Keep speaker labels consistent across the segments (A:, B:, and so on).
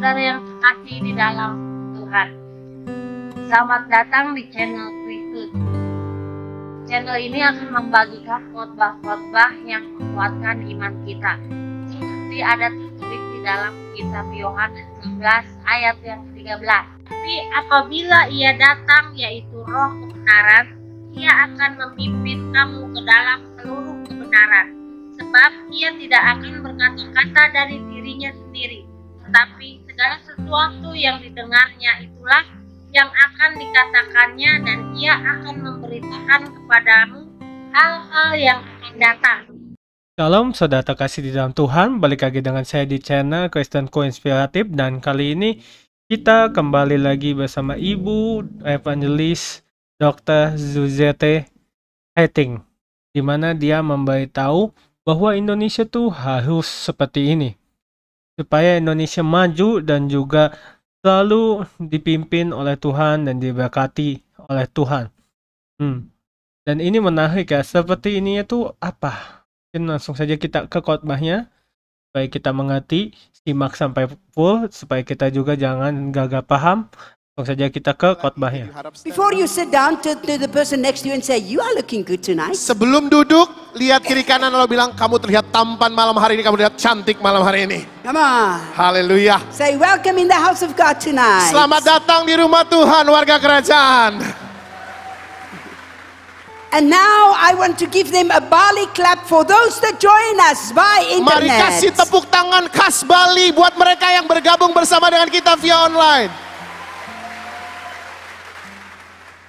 A: saudara yang terkasih di dalam Tuhan. Selamat datang di channel Kristus. Channel ini akan membagikan khotbah-khotbah yang menguatkan iman kita. Seperti ada tertulis di dalam kitab Yohanes 11 ayat yang 13. Tapi apabila ia datang, yaitu Roh kebenaran, ia akan memimpin kamu ke dalam seluruh kebenaran. Sebab ia tidak akan berkata-kata dari dirinya sendiri, tetapi segala sesuatu yang didengarnya itulah yang akan dikatakannya, dan ia akan memberitakan kepadamu hal-hal yang akan datang.
B: Shalom saudara terkasih di dalam Tuhan, balik lagi dengan saya di channel Kristen Inspiratif, dan kali ini kita kembali lagi bersama Ibu Evangelis Dr. Suzette Hating, di mana dia memberitahu bahwa Indonesia tuh harus seperti ini supaya Indonesia maju dan juga selalu dipimpin oleh Tuhan dan diberkati oleh Tuhan. Dan ini menarik ya, seperti ini itu apa? Mungkin langsung saja kita ke khotbahnya supaya kita mengerti, simak sampai full supaya kita juga jangan gagal paham. Langsung saja kita ke khotbahnya.
C: Before you sit down, to the person next to you and say, "You are looking good tonight."
D: Sebelum duduk, lihat kiri kanan lalu bilang, kamu terlihat tampan malam hari ini, kamu terlihat cantik malam hari ini.
C: Come on.
D: Haleluya.
C: Say, "Welcome in the house of God tonight."
D: Selamat datang di rumah Tuhan, warga kerajaan.
C: And now I want to give them a Bali clap for those that join us by
D: Mari
C: internet.
D: kasih tepuk tangan khas Bali buat mereka yang bergabung bersama dengan kita via online.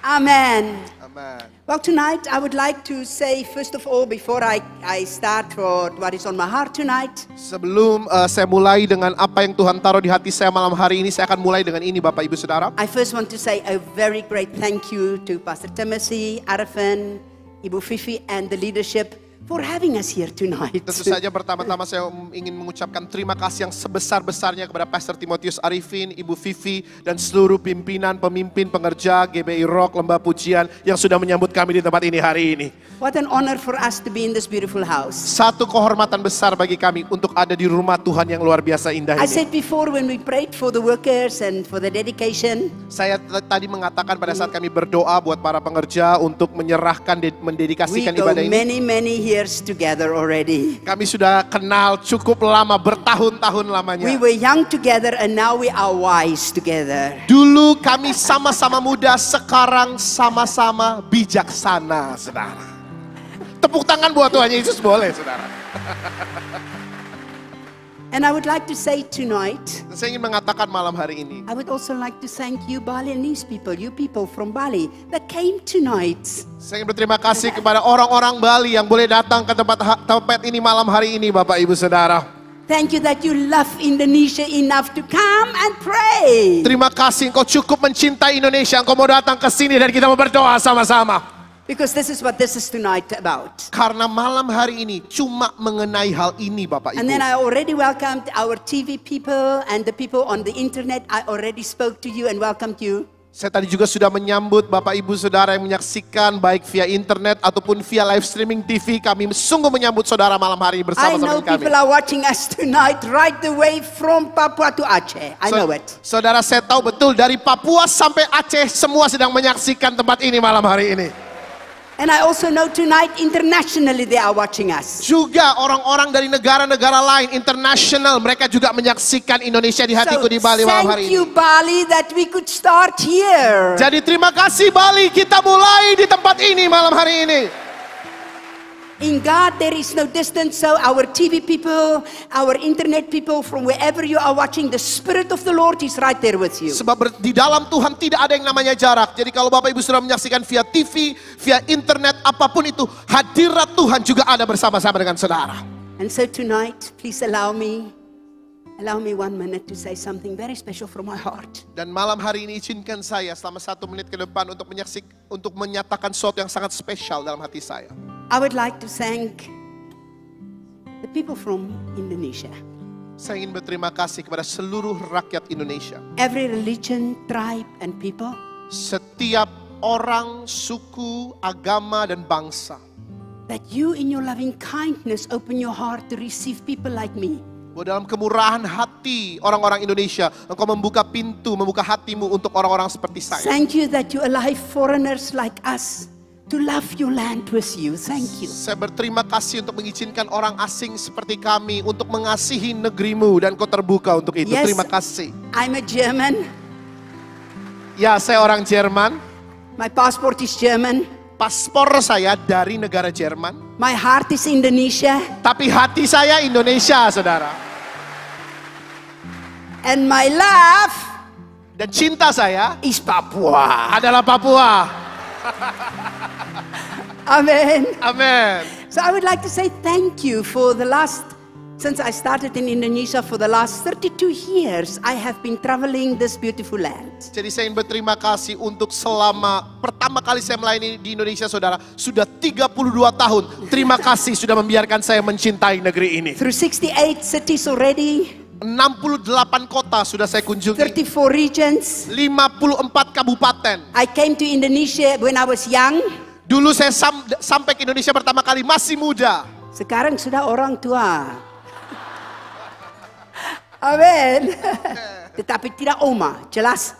C: Amen.
D: Amen.
C: Well, tonight I would like to say, first of all, before I start what is on my heart tonight,
D: Sebelum saya mulai dengan apa yang Tuhan taruh di hati saya malam hari ini, saya akan mulai dengan ini Bapak Ibu Saudara.
C: I first want to say a very great thank you to Pastor Timothy, Arifin, Ibu Fifi, and the leadership for having us here tonight.
D: Tentu saja pertama-tama saya ingin mengucapkan terima kasih yang sebesar-besarnya kepada Pastor Timotius Arifin, Ibu Fifi, dan seluruh pimpinan, pemimpin, pengerja GBI Rock, Lembah Pujian yang sudah menyambut kami di tempat ini hari ini.
C: What an honor for us to be in this beautiful house.
D: Satu kehormatan besar bagi kami untuk ada di rumah Tuhan yang luar biasa indah
C: I
D: ini.
C: said before when we prayed for the workers and for the dedication,
D: Saya tadi mengatakan pada saat kami berdoa buat para pengerja untuk menyerahkan,
C: we
D: mendedikasikan
C: go
D: ibadah ini.
C: many years together already.
D: Kami sudah kenal cukup lama, bertahun-tahun lamanya.
C: We were young together and now we are wise together.
D: Dulu kami sama-sama muda, sekarang sama-sama bijaksana, saudara. Tepuk tangan buat Tuhan Yesus boleh, saudara.
C: And I would like to say tonight,
D: Saya ingin mengatakan malam hari ini,
C: I would also like to thank you Balinese people, you people from Bali that came tonight.
D: saya ingin berterima kasih kepada orang-orang Bali yang boleh datang ke tempat ini malam hari ini, Bapak Ibu Saudara.
C: Thank you that you love Indonesia enough to come and pray.
D: Terima kasih engkau cukup mencintai Indonesia, engkau mau datang ke sini dan kita mau berdoa sama-sama.
C: Because this is what this is tonight about.
D: Karena malam hari ini cuma mengenai hal ini, Bapak Ibu.
C: And then I already welcomed our TV people and the people on the internet. I already spoke to you and welcomed you.
D: Saya tadi juga sudah menyambut Bapak Ibu Saudara yang menyaksikan baik via internet ataupun via live streaming TV. Kami sungguh menyambut saudara malam hari ini
C: I
D: bersama-sama
C: know
D: dengan kami.
C: people are watching us tonight right the way from Papua to Aceh. I know it.
D: Saudara, saya tahu betul dari Papua sampai Aceh semua sedang menyaksikan tempat ini malam hari ini.
C: And I also know tonight internationally they are watching us.
D: Juga orang-orang dari negara-negara lain internasional, mereka juga menyaksikan Indonesia di hatiku di Bali malam hari
C: thank you
D: ini.
C: Bali that we could start here.
D: Jadi terima kasih Bali, kita mulai di tempat ini malam hari ini.
C: In God there is no distance, so our TV people, our internet people, from wherever you are watching, the Spirit of the Lord is right there with you.
D: Sebab di dalam Tuhan tidak ada yang namanya jarak. Jadi kalau Bapak Ibu sudah menyaksikan via TV, via internet, apapun itu, hadirat Tuhan juga ada bersama-sama dengan saudara.
C: And so tonight, please allow me 1 minute to say something very special from my heart.
D: Dan malam hari ini izinkan saya selama 1 menit ke depan untuk menyatakan sesuatu yang sangat spesial dalam hati saya.
C: I would like to thank the people from Indonesia.
D: Saya ingin berterima kasih kepada seluruh rakyat Indonesia.
C: Every religion, tribe, and people.
D: Setiap orang, suku, agama, dan bangsa.
C: That you in your loving kindness open your heart to receive people like me.
D: Bahwa dalam kemurahan hati orang-orang Indonesia, Engkau membuka pintu, membuka hatimu untuk orang-orang seperti saya.
C: Thank you that you allow foreigners like us to love your land with you. Thank you.
D: Saya berterima kasih untuk mengizinkan orang asing seperti kami untuk mengasihi negerimu dan Kau terbuka untuk itu.
C: Yes.
D: Terima kasih.
C: I'm a German.
D: Ya, saya orang Jerman.
C: My passport is German.
D: Paspor saya dari negara Jerman.
C: My heart is Indonesia.
D: Tapi hati saya Indonesia, saudara.
C: And my love
D: Dan cinta saya
C: is Papua.
D: adalah Papua.
C: Amen.
D: Amin.
C: So I would like to say thank you for the last, since I started in Indonesia, for the last 32 years, I have been traveling this beautiful land.
D: Jadi saya ingin berterima kasih untuk selama pertama kali saya melayani di Indonesia, saudara. Sudah 32 tahun. Terima kasih sudah membiarkan saya mencintai negeri ini.
C: Through 68 cities already,
D: 68 kota sudah saya kunjungi.
C: 34 regions.
D: 54 kabupaten.
C: I came to Indonesia when I was young.
D: Dulu saya sampai ke Indonesia pertama kali masih muda.
C: Sekarang sudah orang tua. Amin. Tetapi tidak oma, jelas.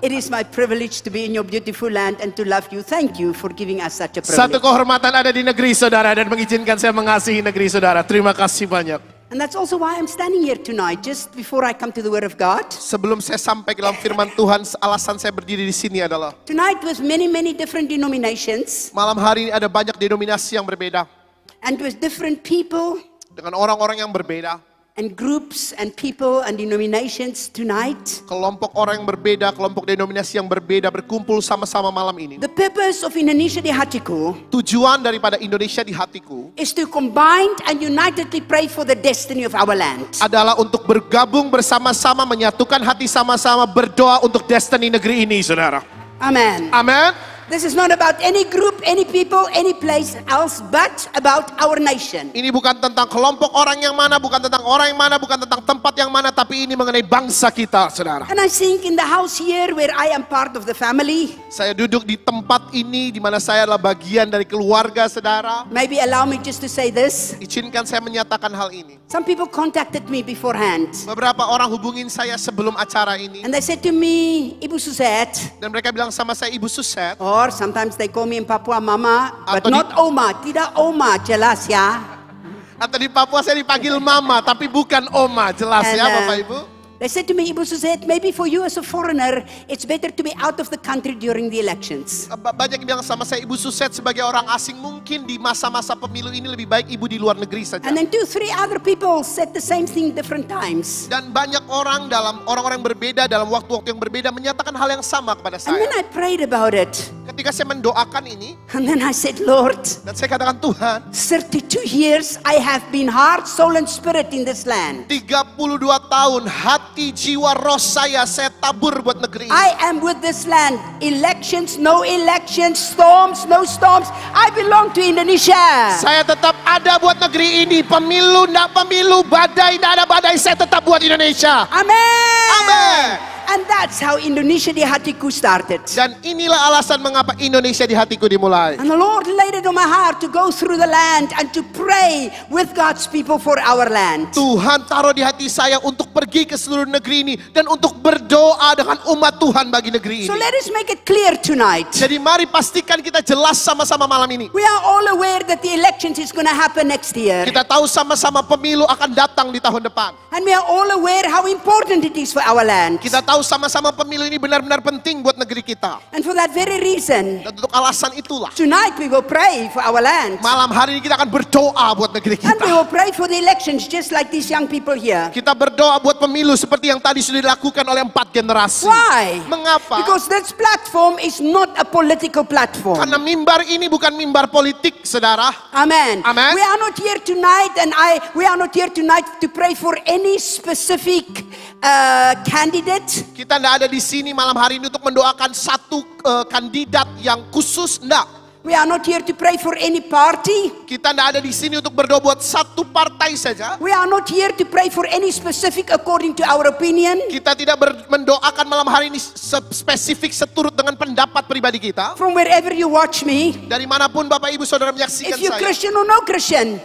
C: It is my privilege to be in your beautiful land and to love you. Thank you for giving us such a
D: Satu
C: privilege.
D: kehormatan ada di negeri saudara dan mengizinkan saya mengasihi negeri saudara. Terima kasih banyak.
C: And that's also why I'm standing here tonight, just before I come to the Word of God.
D: Sebelum saya sampai ke dalam firman Tuhan, alasan saya berdiri di sini adalah
C: Tonight with many different denominations
D: malam hari ini ada banyak denominasi yang berbeda
C: and with different people
D: dengan orang-orang yang berbeda,
C: and groups and people and denominations tonight.
D: kelompok orang yang berbeda, kelompok denominasi yang berbeda berkumpul sama-sama malam ini.
C: The purpose of Indonesia di Hatiku
D: Tujuan daripada Indonesia di hatiku
C: is to combine and unitedly pray for the destiny of our land.
D: adalah untuk bergabung bersama-sama, menyatukan hati sama-sama, berdoa untuk destiny negeri ini, saudara.
C: Amen.
D: Amin.
C: This is not about any group, any people, any place else, but about our nation.
D: Ini bukan tentang kelompok orang yang mana, bukan tentang orang yang mana, bukan tentang tempat yang mana, tapi ini mengenai bangsa kita, saudara.
C: And I think in the house here where I am part of the family,
D: Saya duduk di tempat ini di mana saya adalah bagian dari keluarga, saudara.
C: maybe allow me just to say this.
D: Izinkan saya menyatakan hal ini.
C: Some people contacted me beforehand.
D: Beberapa orang hubungin saya sebelum acara ini.
C: And they said to me, Ibu Suzette,
D: Dan mereka bilang sama saya, Ibu Suset.
C: or sometimes they call me in Papua Mama, but
D: Atau
C: not Oma. Tidak Oma, jelas ya.
D: Atau di Papua saya dipanggil Mama, tapi bukan Oma. Jelas
C: And,
D: ya Bapak Ibu.
C: They said to me, Ibu Suzette, maybe for you as a foreigner, it's better to be out of the country during the elections.
D: Banyak yang bilang sama saya, Ibu Suset sebagai orang asing mungkin di masa-masa pemilu ini lebih baik Ibu di luar negeri saja.
C: And then 2-3 other people said the same thing different times.
D: Dan banyak orang dalam orang-orang yang berbeda dalam waktu-waktu yang berbeda menyatakan hal yang sama kepada
C: And then
D: saya.
C: I prayed about it.
D: Ketika saya mendoakan ini,
C: And then I said, Lord,
D: dan saya katakan Tuhan,
C: 32 years I have been heart, soul and spirit in this land.
D: 32 tahun hati, jiwa, roh saya tabur buat negeri ini.
C: I am with this land. Elections, no elections, storms, no storms. I belong to Indonesia.
D: Saya tetap ada buat negeri ini. Pemilu, nak pemilu, badai, nak ada badai, saya tetap buat Indonesia.
C: Amen.
D: Amen.
C: And that's how Indonesia di Hatiku started.
D: Dan inilah alasan mengapa Indonesia di hatiku dimulai.
C: And the Lord laid it on my heart to go through the land and to pray with God's people for our land.
D: Tuhan taruh di hati saya untuk pergi ke seluruh negeri ini dan untuk berdoa dengan umat Tuhan bagi negeri
C: So
D: ini.
C: let us make it clear tonight.
D: Jadi mari pastikan kita jelas sama-sama malam ini.
C: We are all aware that the elections is going to happen next year.
D: Kita tahu sama-sama pemilu akan datang di tahun depan.
C: And we are all aware how important it is for our land.
D: Kita tahu sama-sama pemilu ini benar-benar penting buat negeri kita.
C: And for that very reason,
D: Dan untuk alasan itulah,
C: tonight we will pray for our land.
D: malam hari ini kita akan berdoa buat negeri
C: And we
D: kita.
C: will pray for the elections just like these young people here.
D: Kita berdoa buat pemilu seperti yang tadi sudah dilakukan oleh 4 generasi.
C: Why?
D: Mengapa?
C: Because this platform is not a political platform.
D: Karena mimbar ini bukan mimbar politik, saudara.
C: Amen.
D: Amen.
C: We are not here tonight, and we are not here tonight to pray for any specific candidate.
D: Kita tidak ada di sini malam hari ini untuk mendoakan satu kandidat yang khusus, enggak.
C: We are not here to pray for any party.
D: Kita tidak ada di sini untuk berdoa buat satu partai saja.
C: We are not here to pray for any specific according to our opinion.
D: Kita tidak mendoakan malam hari ini spesifik seturut dengan pendapat pribadi kita.
C: From wherever you watch me,
D: Dari manapun Bapak Ibu Saudara menyaksikan
C: if you're
D: saya.
C: Christian or no Christian,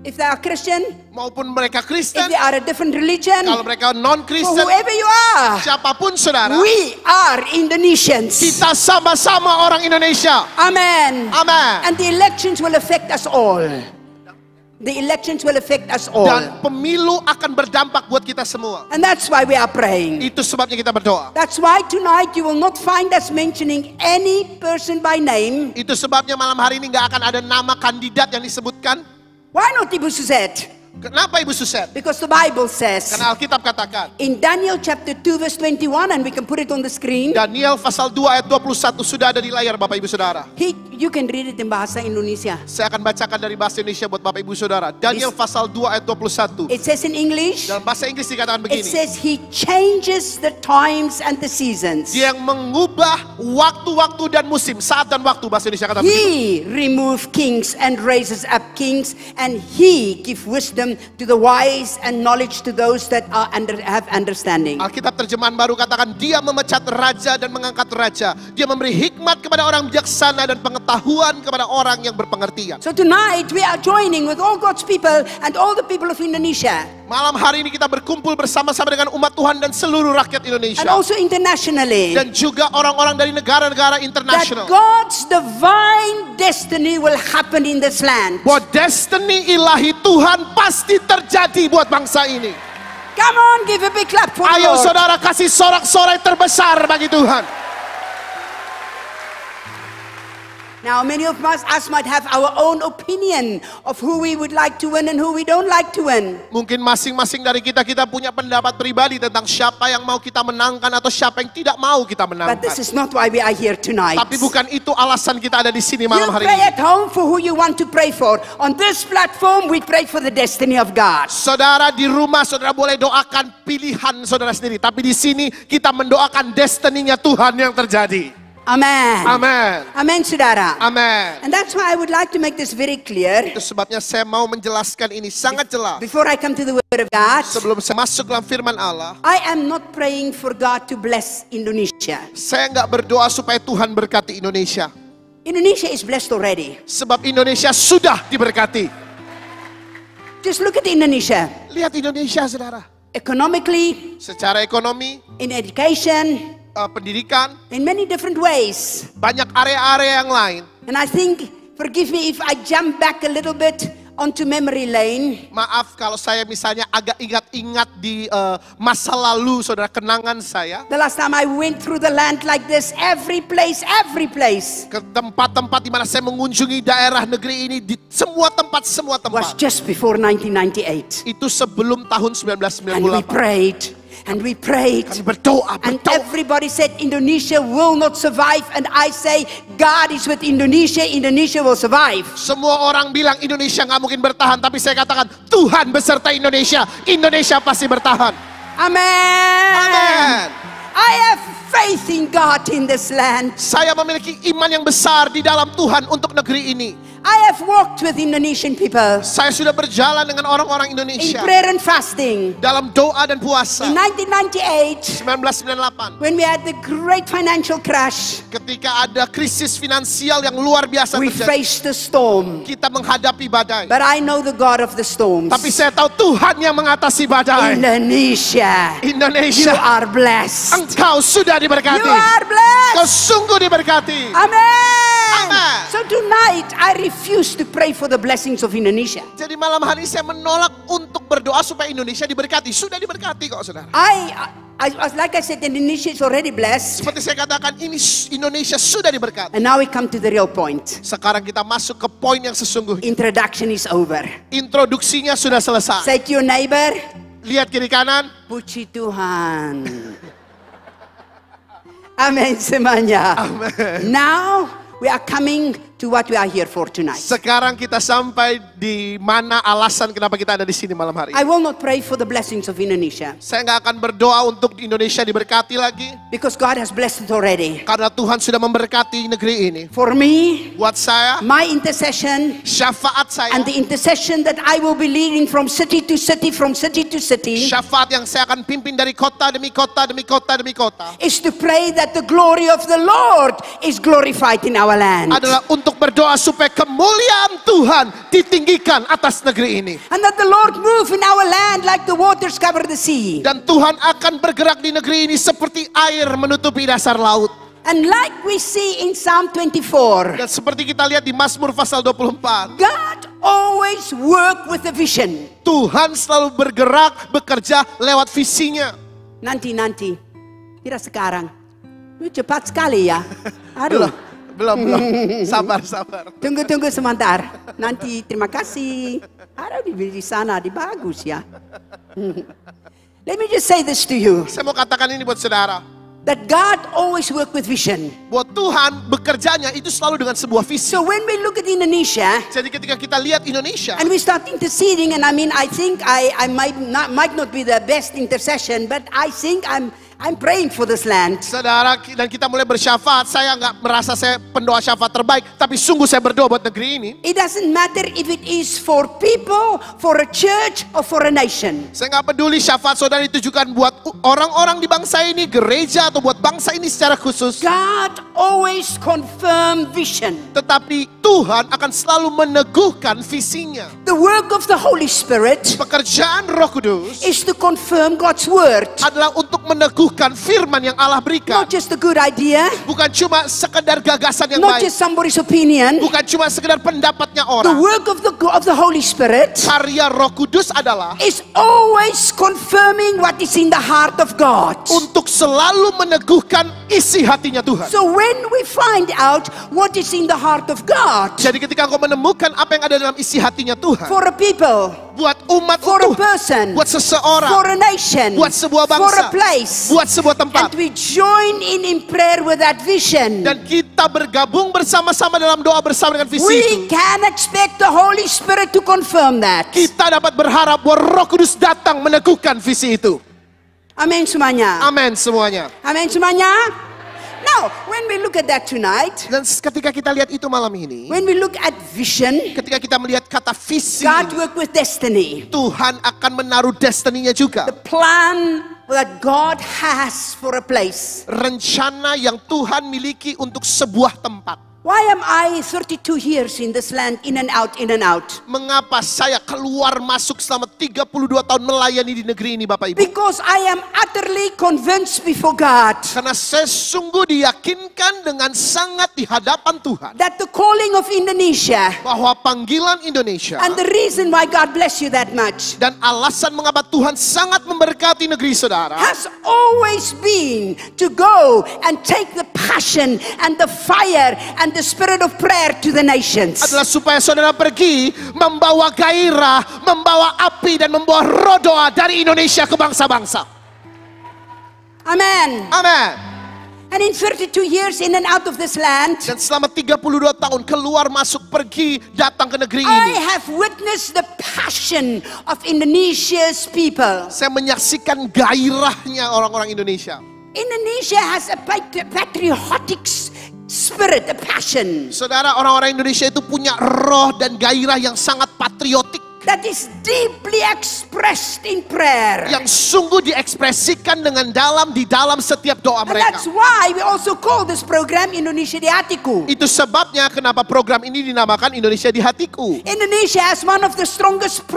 C: if they are Christian,
D: maupun mereka
C: if
D: Kristen,
C: they are a different religion,
D: kalau mereka
C: for
D: non-Kristen,
C: whoever you are,
D: siapapun saudara,
C: we are Indonesians.
D: kita sama-sama orang Indonesia.
C: Amen.
D: Amen.
C: And the elections will affect us all. The elections will affect us all.
D: Dan pemilu akan berdampak buat kita semua.
C: And that's why we are praying.
D: Itu sebabnya kita berdoa.
C: That's why tonight you will not find us mentioning any person by name.
D: Itu sebabnya malam hari ini nggak akan ada nama kandidat yang disebutkan.
C: Why not, Ibu Suzette?
D: Kenapa Ibu Suset?
C: Because the Bible says
D: Karena Alkitab katakan.
C: in Daniel chapter 2 verse 21, and we can put it on the screen.
D: Daniel pasal 2 ayat 21 sudah ada di layar Bapak Ibu Saudara.
C: You can read it in bahasa Indonesia.
D: Saya akan bacakan dari bahasa Indonesia buat Bapak Ibu Saudara. Daniel pasal 2 ayat 21.
C: It says in English,
D: Dalam bahasa Inggris dikatakan
C: it
D: begini.
C: says he changes the times and the seasons.
D: Dia yang mengubah waktu-waktu dan musim, saat dan waktu, bahasa Indonesia kata begitu.
C: He remove kings and raises up kings, and he give wisdom to the wise and knowledge to those that are have understanding.
D: Alkitab terjemahan baru katakan dia memecat raja dan mengangkat raja. Dia memberi hikmat kepada orang bijaksana dan pengetahuan kepada orang yang berpengertian.
C: So tonight we are joining with all God's people and all the people of Indonesia.
D: Malam hari ini kita berkumpul bersama-sama dengan umat Tuhan dan seluruh rakyat Indonesia.
C: And also internationally.
D: Dan juga orang-orang dari negara-negara
C: That
D: internasional.
C: God's divine destiny will happen in this land.
D: Bahwa destiny ilahi Tuhan pasti terjadi buat bangsa ini.
C: Come on, give a big clap for the
D: Ayo
C: Lord.
D: saudara kasih sorak-sorai terbesar bagi Tuhan.
C: Now many of us might have our own opinion of who we would like to win and who we don't like to win.
D: Mungkin masing-masing dari kita punya pendapat pribadi tentang siapa yang mau kita menangkan atau siapa yang tidak mau kita menangkan.
C: But this is not why we are here tonight.
D: Tapi bukan itu alasan kita ada di sini
C: You
D: malam hari
C: pray
D: ini.
C: at home for who you want to pray for. On this platform we pray for the destiny of God.
D: Saudara di rumah saudara boleh doakan pilihan saudara sendiri, tapi di sini kita mendoakan destininya Tuhan yang terjadi.
C: Amen.
D: Amin.
C: Amen, saudara.
D: Amin.
C: And that's why I would like to make this very clear.
D: Itu sebabnya saya mau menjelaskan ini sangat jelas.
C: Before I come to the word of God,
D: Sebelum saya masuk dalam firman Allah,
C: I am not praying for God to bless Indonesia.
D: saya nggak berdoa supaya Tuhan berkati Indonesia.
C: Indonesia is blessed already.
D: Sebab Indonesia sudah diberkati.
C: Just look at Indonesia.
D: Lihat Indonesia saudara.
C: Economically,
D: Secara ekonomi,
C: in education,
D: pendidikan,
C: in many different ways.
D: banyak area-area yang lain.
C: And I think, forgive me if I jump back a little bit onto memory lane.
D: Maaf kalau saya misalnya agak ingat-ingat di masa lalu saudara, kenangan saya.
C: The last time I went through the land like this, every place,
D: Ke tempat-tempat di mana saya mengunjungi daerah negeri ini, di semua tempat.
C: was just before 1998.
D: Itu sebelum tahun
C: And we
D: 1998.
C: prayed, and we prayed.
D: Kami berdoa.
C: And everybody said Indonesia will not survive. And I say God is with Indonesia. Indonesia will survive.
D: Semua orang bilang Indonesia nggak mungkin bertahan, tapi saya katakan Tuhan beserta Indonesia. Indonesia pasti bertahan.
C: Amen.
D: Amen.
C: I have faith in God in this land.
D: Saya memiliki iman yang besar di dalam Tuhan untuk negeri ini.
C: I have walked with Indonesian people
D: Saya sudah berjalan dengan orang-orang
C: in
D: Indonesia
C: prayer and fasting.
D: dalam doa dan puasa.
C: In 1998,
D: 1998,
C: when we had the great financial crash,
D: ketika ada krisis finansial yang luar biasa
C: we
D: terjadi,
C: faced the storm.
D: kita menghadapi badai.
C: But I know the God of the storms.
D: Tapi saya tahu Tuhan yang mengatasi badai.
C: Indonesia, you
D: Indonesia,
C: are blessed.
D: engkau sudah
C: You
D: diberkati.
C: are
D: Kau
C: blessed.
D: sungguh diberkati.
C: Amen.
D: Amen.
C: So tonight I refuse to pray for the blessings of Indonesia.
D: Jadi malam hari saya menolak untuk berdoa supaya Indonesia diberkati. Sudah diberkati kok saudara.
C: Like I said, Indonesia is already blessed.
D: Seperti saya katakan, ini Indonesia sudah diberkati.
C: And now we come to the real point.
D: Sekarang kita masuk ke poin yang sesungguhnya.
C: Introduction is over.
D: Introduksinya sudah selesai.
C: Say to your neighbor,
D: Lihat kiri kanan.
C: puji Tuhan. Amen semuanya.
D: Amen.
C: Now we are coming to what we are here for tonight.
D: Sekarang kita sampai di mana alasan kenapa kita ada di sini malam hari.
C: I will not pray for the blessings of Indonesia
D: Saya nggak akan berdoa untuk Indonesia diberkati lagi.
C: because God has blessed it already.
D: Karena Tuhan sudah memberkati negeri ini.
C: For me,
D: Buat saya,
C: my intercession
D: syafaat saya,
C: and the intercession that I will be leading from city to city, from city to city,
D: syafaat yang saya akan pimpin dari kota demi kota demi kota demi kota,
C: is to pray that the glory of the Lord is glorified in our land.
D: adalah untuk untuk berdoa supaya kemuliaan Tuhan ditinggikan atas negeri ini.
C: And that the Lord move in our land like the waters cover the sea.
D: Dan Tuhan akan bergerak di negeri ini seperti air menutupi dasar laut.
C: And like we see in Psalm 24,
D: Dan seperti kita lihat di Mazmur pasal 24,
C: God always work with a vision.
D: Tuhan selalu bergerak, bekerja lewat visinya.
C: Nanti, tidak sekarang. Lu cepat sekali ya. Aduh.
D: Belum. Sabar.
C: Tunggu sebentar. Nanti terima kasih. Ada di sana, di bagus ya. Let me just say this to you.
D: Saya mau katakan ini buat saudara.
C: That God always work with vision.
D: Buat Tuhan bekerjanya itu selalu dengan sebuah visi.
C: So when we look at Indonesia,
D: Jadi ketika kita lihat Indonesia,
C: and we start interceding, and I think I might not be the best intercession, but I think I'm praying for this land.
D: saudara, dan kita mulai bersyafaat. Saya nggak merasa saya pendoa syafaat terbaik, tapi sungguh saya berdoa buat negeri ini.
C: It doesn't matter if it is for people, for a church, or for a nation.
D: Saya nggak peduli syafaat saudara ditujukan buat orang-orang di bangsa ini, gereja, atau buat bangsa ini secara khusus.
C: God always confirm vision.
D: Tetapi Tuhan akan selalu meneguhkan visinya.
C: The work of the Holy Spirit
D: Pekerjaan Roh Kudus
C: is to confirm God's word.
D: adalah untuk meneguhkan firman yang Allah berikan.
C: Not just a good idea,
D: Bukan cuma sekedar gagasan yang
C: not
D: baik.
C: just somebody's opinion.
D: Bukan cuma sekedar pendapatnya
C: The
D: orang.
C: work of the Holy Spirit
D: Karya Roh Kudus adalah
C: is always confirming what is in the heart of God.
D: untuk selalu meneguhkan isi hatinya Tuhan.
C: So when we find out what is in the heart of God
D: Jadi ketika engkau menemukan apa yang ada dalam isi hatinya Tuhan,
C: for a people,
D: buat umat
C: for a
D: utuh,
C: person,
D: buat seseorang,
C: for a nation,
D: buat sebuah
C: for
D: bangsa,
C: a place,
D: buat sebuah tempat,
C: and we join in prayer with that vision,
D: dan kita bergabung bersama-sama dalam doa bersama dengan visi
C: we
D: itu,
C: can expect the Holy Spirit to confirm that.
D: kita dapat berharap bahwa Roh Kudus datang meneguhkan visi itu.
C: Amin semuanya.
D: Amin semuanya.
C: Amin semuanya. Now, when we look at that tonight,
D: Dan ketika kita lihat itu malam ini,
C: when we look at vision,
D: ketika kita melihat kata visi,
C: God work with destiny.
D: Tuhan akan menaruh destininya juga.
C: The plan that God has for a place.
D: Rencana yang Tuhan miliki untuk sebuah tempat.
C: Why am I 32 years in this land, in and out, in and out?
D: Mengapa saya keluar masuk selama 32 tahun melayani di negeri ini Bapak Ibu?
C: Because I am utterly convinced before God
D: Karena saya sungguh diyakinkan dengan sangat di hadapan Tuhan
C: that the calling of Indonesia,
D: bahwa panggilan Indonesia
C: and the reason why God bless you that much,
D: dan alasan mengapa Tuhan sangat memberkati negeri saudara
C: has always been to go and take the passion and the fire and the spirit of prayer to the nations.
D: adalah supaya saudara pergi membawa gairah, membawa api dan membawa roh doa dari Indonesia ke bangsa-bangsa.
C: Amen.
D: Amin.
C: And in 32 years in and out of this land,
D: Dan selama 32 tahun keluar masuk pergi datang ke negeri
C: I
D: ini,
C: have witnessed the passion of Indonesia's people.
D: saya menyaksikan gairahnya orang-orang Indonesia.
C: Indonesia has a patriotic spirit, a passion
D: Saudara, orang-orang Indonesia itu punya roh dan gairah yang sangat patriotik,
C: that is deeply expressed in prayer.
D: yang sungguh diekspresikan dengan dalam di dalam setiap doa
C: And that's
D: mereka.
C: why we also call this program Indonesia di Hatiku.
D: Itu sebabnya kenapa program ini dinamakan Indonesia di Hatiku.
C: Indonesia has one of the strongest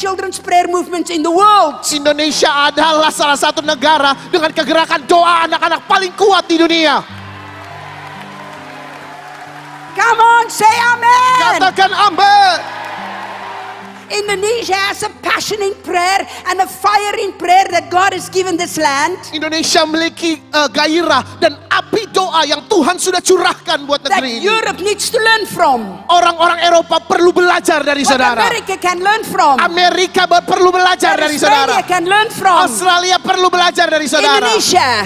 C: children's prayer movements in the world.
D: Indonesia adalah salah satu negara dengan kegerakan doa anak-anak paling kuat di dunia.
C: Come on, say amen.
D: Katakan amin.
C: Indonesia has a passion in prayer and a fire in prayer that God has given this land,
D: Indonesia memiliki gairah dan api doa yang Tuhan sudah curahkan buat
C: that
D: negeri ini.
C: Europe needs to learn from,
D: Orang-orang Eropa perlu belajar dari
C: what
D: saudara.
C: America can learn from,
D: Amerika perlu belajar
C: what
D: dari saudara.
C: Australia can learn from.
D: Australia perlu belajar dari saudara.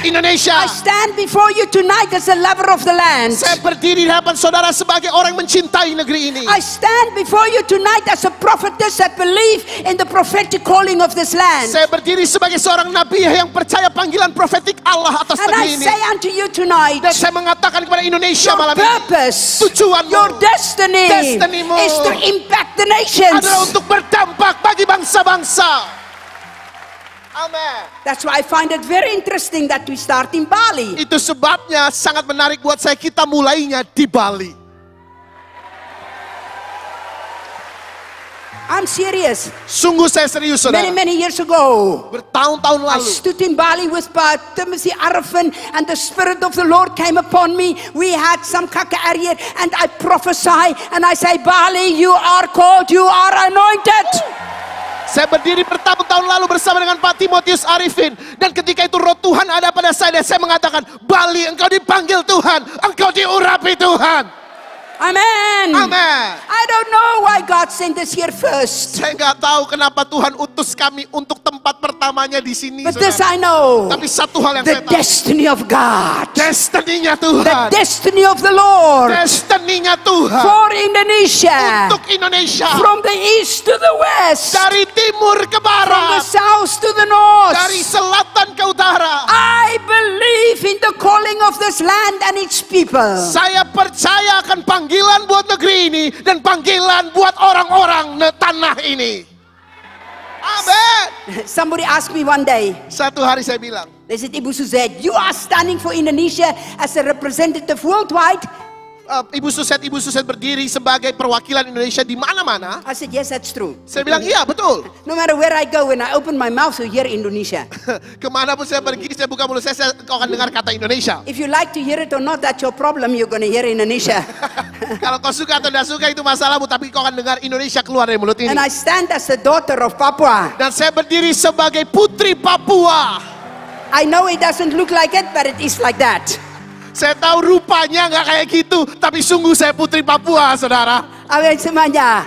C: Indonesia, I stand before you tonight as a lover of the land.
D: Saya berdiri di hadapan saudara sebagai orang yang mencintai negeri ini.
C: I stand before you tonight as a prophetess that believe in the prophetic calling of this land.
D: Saya berdiri sebagai seorang nabi yang percaya panggilan profetik Allah atas
C: And I
D: negeri ini.
C: say unto you tonight,
D: Dan saya mengatakan kepada Indonesia
C: your
D: malam ini,
C: purpose,
D: tujuanmu,
C: your destiny
D: destinimu
C: is to impact the nations.
D: adalah untuk berdampak bagi bangsa-bangsa. Amin.
C: That's why I find it very interesting that we start in Bali.
D: Itu sebabnya sangat menarik buat saya kita mulainya di Bali.
C: I'm serious.
D: Sungguh saya serius, saudara.
C: Many years ago,
D: Bertahun-tahun
C: I
D: lalu,
C: stood in Bali with Timothy Arifin, and the Spirit of the Lord came upon me. We had some kaka-ariat, and I prophesy, and I say, Bali, you are called, you are anointed.
D: saya berdiri bertahun-tahun lalu bersama dengan Pak Timotius Arifin. Dan ketika itu roh Tuhan ada pada saya. Dan saya mengatakan, Bali, engkau dipanggil Tuhan. Engkau diurapi Tuhan.
C: Amen.
D: Amen.
C: I don't know why God sent us here first.
D: Saya nggak tahu kenapa Tuhan utus kami untuk tempat pertamanya di sini.
C: But
D: saudara.
C: this I know.
D: Tapi satu hal yang
C: The
D: saya tahu.
C: destiny of God.
D: Destiny-nya
C: The
D: Tuhan.
C: destiny of the Lord.
D: Destiny-nya Tuhan.
C: For Indonesia.
D: Untuk Indonesia.
C: From the east to the west.
D: Dari timur ke
C: From the
D: barat.
C: south to the north.
D: Dari selatan ke utara.
C: I believe in the calling of this land and its people.
D: Saya percaya akan panggilan buat negeri ini. Dan panggilan buat orang-orang tanah ini. Amin.
C: Somebody asked me one day,
D: Satu hari saya bilang,
C: they said, Ibu Suzette, you are standing for Indonesia as a representative worldwide.
D: Ibu Suset berdiri sebagai perwakilan Indonesia di mana-mana.
C: I said, yes, that's true.
D: Saya bilang, iya betul.
C: No matter where I go, when I open my mouth, you hear Indonesia.
D: Kemanapun saya pergi, saya buka mulut saya kau akan dengar kata Indonesia.
C: If you like to hear it or not, that's your problem. You're going to hear Indonesia.
D: Kalau kau suka atau tidak suka itu masalahmu, tapi kau akan dengar Indonesia keluar dari mulut ini.
C: And I stand as the daughter of Papua.
D: Dan saya berdiri sebagai putri Papua.
C: I know it doesn't look like it, but it is like that.
D: Saya tahu rupanya nggak kayak gitu, tapi sungguh saya putri Papua, saudara.
C: Amin semuanya.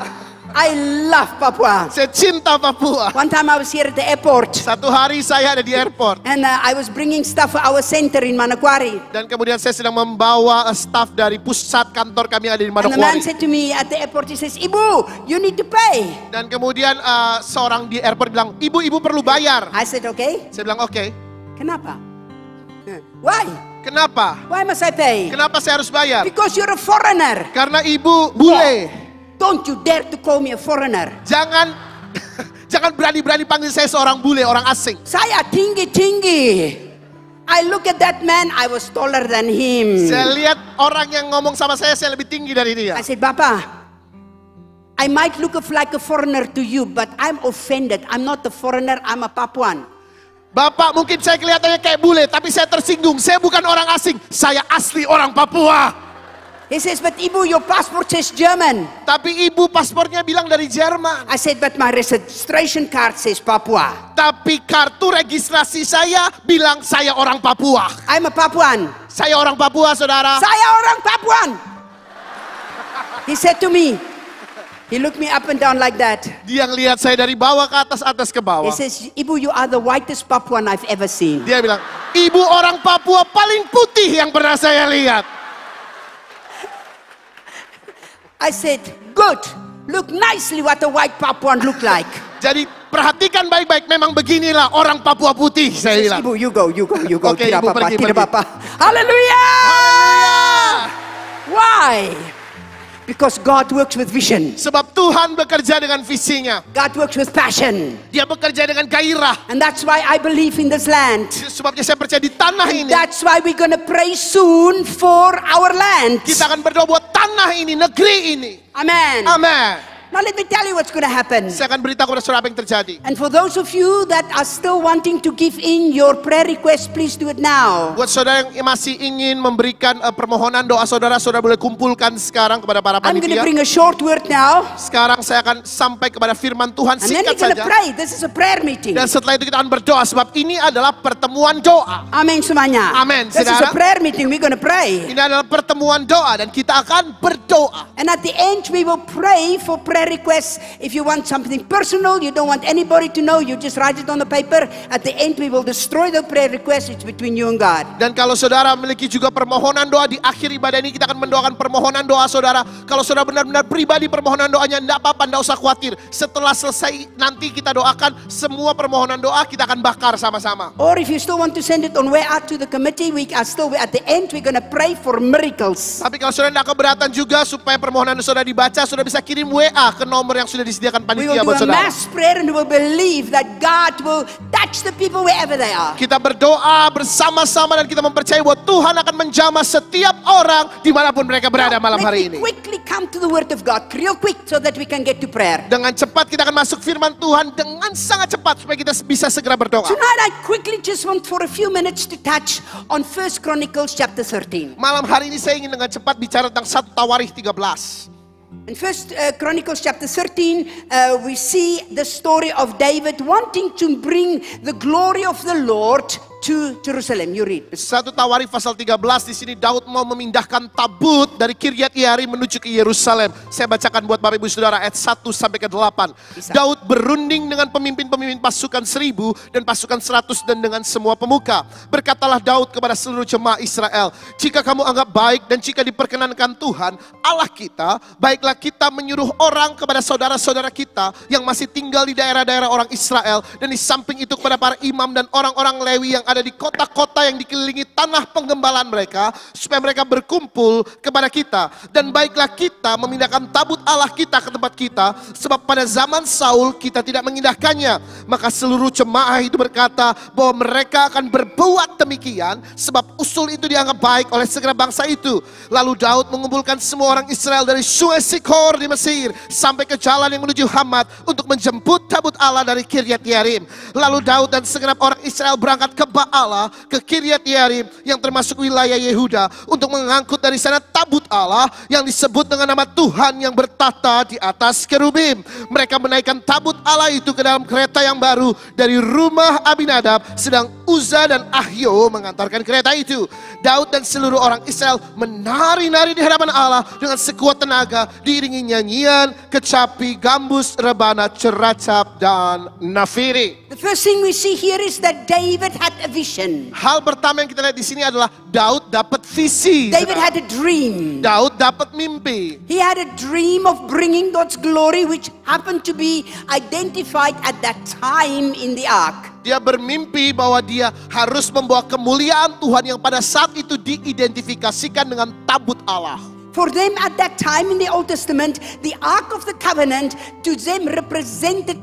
C: I love Papua.
D: Saya cinta Papua.
C: One time I was here at the airport.
D: Satu hari saya ada di airport.
C: And I was bringing stuff for our center in Manokwari.
D: Dan kemudian saya sedang membawa staff dari pusat kantor kami yang ada di
C: And the man
D: Manokwari.
C: said to me at the airport, he says, Ibu, you need to pay.
D: Dan kemudian seorang di airport bilang, ibu perlu bayar.
C: I said, okay.
D: Saya bilang, oke.
C: Kenapa? Why?
D: Kenapa?
C: Why must I pay?
D: Kenapa saya harus bayar?
C: Because you're a foreigner.
D: Karena ibu bule.
C: Don't you dare to call me a foreigner.
D: Jangan jangan berani-berani panggil saya seorang bule, orang asing.
C: Saya tinggi. I look at that man, I was taller than him.
D: Saya lihat orang yang ngomong sama saya lebih tinggi dari dia.
C: I said, Bapa, I might look like a foreigner to you, but I'm offended. I'm not a foreigner, I'm a Papuan.
D: Bapak, mungkin saya kelihatannya kayak bule, tapi saya tersinggung. Saya bukan orang asing, saya asli orang Papua.
C: He says, but Ibu, your passport says German.
D: Tapi ibu paspornya bilang dari Jerman.
C: I said, but my registration card says Papua.
D: Tapi kartu registrasi saya bilang saya orang Papua.
C: I'm a Papuan.
D: Saya orang Papua, saudara.
C: Saya orang Papuan. He said to me, he looked me up and down like that.
D: Dia ngelihat saya dari bawah ke atas, atas ke
C: He
D: bawah.
C: says, Ibu, you are the whitest Papuan I've ever seen.
D: Dia bilang, ibu orang Papua paling putih yang pernah saya lihat.
C: I said, good. Look nicely what a white Papuan look like.
D: Jadi perhatikan baik-baik, memang beginilah orang Papua putih, saya
C: Says,
D: bilang.
C: Ibu, you go.
D: Oke,
C: Tidak
D: Ibu,
C: apa-apa,
D: pergi.
C: tidak apa-apa. Hallelujah! Why? Because God works with vision.
D: Sebab Tuhan bekerja dengan visinya.
C: God works with passion.
D: Dia bekerja dengan gairah.
C: And that's why I believe in this land.
D: Sebabnya saya percaya di tanah ini.
C: That's why we're going to pray soon for our land.
D: Kita akan berdoa buat tanah ini, negeri ini.
C: Amen.
D: Amin.
C: Now let me tell you what's going to happen.
D: Saya akan beritahu kepada saudara apa yang terjadi.
C: And for those of you that are still wanting to give in your prayer request, please do it now.
D: Buat saudara yang masih ingin memberikan permohonan doa saudara boleh kumpulkan sekarang kepada para
C: I'm going to
D: panitia.
C: bring a short word now.
D: Sekarang saya akan sampai kepada firman Tuhan
C: And then
D: singkat
C: we're going to
D: saja.
C: pray. This is a prayer meeting.
D: Dan setelah itu kita akan berdoa sebab ini adalah pertemuan doa.
C: Amen semuanya.
D: Amen,
C: This is
D: saudara.
C: a prayer meeting. We're going to pray.
D: Ini adalah pertemuan doa dan kita akan berdoa.
C: And at the end, we will pray for prayer requests. If you want something personal, you don't want anybody to know, you just write it on the paper. At the end, we will destroy the prayer request. It's between you and God.
D: Dan kalau saudara memiliki juga permohonan doa di akhir ibadah ini, kita akan mendoakan permohonan doa saudara. Kalau saudara benar-benar pribadi permohonan doanya, enggak apa-apa, enggak usah khawatir. Setelah selesai nanti kita doakan semua permohonan doa, kita akan bakar sama-sama.
C: Or if you still want to send it on way out to the committee, we are still at the end, we're going to pray for miracles.
D: Tapi kalau saudara tidak keberatan juga supaya permohonan saudara dibaca, saudara bisa kirim WA berdoa ke nomor yang sudah disediakan
C: We will
D: panitia
C: do
D: buat
C: a
D: saudara.
C: mass prayer and we will believe that God will touch the people wherever they are.
D: Kita berdoa bersama-sama dan kita mempercayai bahwa Tuhan akan menjamah setiap orang dimanapun mereka berada malam
C: Let
D: hari
C: me
D: ini.
C: quickly come to the word of God real quick so that we can get to prayer.
D: Dengan cepat kita akan masuk firman Tuhan dengan sangat cepat supaya kita bisa segera berdoa.
C: Tonight I quickly just want for a few minutes to touch on 1 Chronicles chapter 13.
D: Malam hari ini saya ingin dengan cepat bicara tentang 1 Tawarikh 13.
C: In 1 Chronicles chapter 13, we see the story of David wanting to bring the glory of the Lord to Jerusalem. You read.
D: 1 Tawarikh pasal 13 di sini Daud mau memindahkan tabut dari Kiryat Yearim menuju ke Yerusalem. Saya bacakan buat Bapak Ibu Saudara ayat 1 sampai ke 8.
C: Bisa.
D: Daud berunding dengan pemimpin-pemimpin pasukan 1000 dan pasukan 100 dan dengan semua pemuka. Berkatalah Daud kepada seluruh jemaah Israel, jika kamu anggap baik dan jika diperkenankan Tuhan Allah kita, baiklah kita menyuruh orang kepada saudara-saudara kita yang masih tinggal di daerah-daerah orang Israel dan di samping itu kepada para imam dan orang-orang Lewi yang ada di kota-kota yang dikelilingi tanah penggembalaan mereka supaya mereka berkumpul kepada kita. Dan baiklah kita memindahkan tabut Allah kita ke tempat kita, sebab pada zaman Saul kita tidak mengindahkannya. Maka seluruh jemaah itu berkata bahwa mereka akan berbuat demikian sebab usul itu dianggap baik oleh segala bangsa itu. Lalu Daud mengumpulkan semua orang Israel dari sungai Sikor di Mesir sampai ke jalan yang menuju Hamat untuk menjemput tabut Allah dari Kiryat Yearim. Lalu Daud dan segenap orang Israel berangkat ke Allah ke Kiryat Yearim yang termasuk wilayah Yehuda untuk mengangkut dari sana tabut Allah yang disebut dengan nama Tuhan yang bertata di atas kerubim. Mereka menaikkan tabut Allah itu ke dalam kereta yang baru dari rumah Abinadab, sedang Uza dan Ahio mengantarkan kereta itu. Daud dan seluruh orang Israel menari-nari di hadapan Allah dengan sekuat tenaga, diiringi nyanyian, kecapi, gambus, rebana, ceracap dan nafiri.
C: The first thing we see here is that David had a vision.
D: Hal pertama yang kita lihat di sini adalah Daud dapat visi.
C: David had a dream.
D: Daud dapat mimpi.
C: He had a dream of bringing God's glory, which happened to be identified at that time in the ark.
D: Dia bermimpi bahwa dia harus membawa kemuliaan Tuhan yang pada saat itu diidentifikasikan dengan tabut Allah.
C: For them at that time in the Old Testament, the Ark of the Covenant to them represented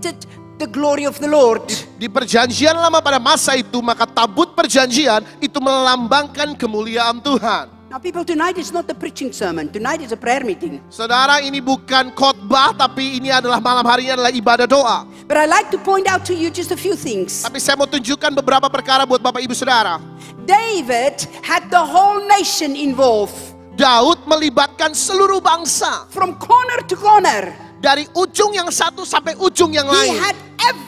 C: the glory of the Lord.
D: Di perjanjian lama pada masa itu, maka tabut perjanjian itu melambangkan kemuliaan Tuhan.
C: Now people, tonight is not a preaching sermon. Tonight is a prayer meeting.
D: Saudara, ini bukan khotbah, tapi ini adalah malam harinya adalah ibadah doa.
C: But I like to point out to you just a few things.
D: Tapi saya mau tunjukkan beberapa perkara buat Bapak Ibu Saudara.
C: David had the whole nation involved.
D: Daud melibatkan seluruh bangsa.
C: From corner to corner.
D: Dari ujung yang satu sampai ujung yang
C: He
D: lain.
C: had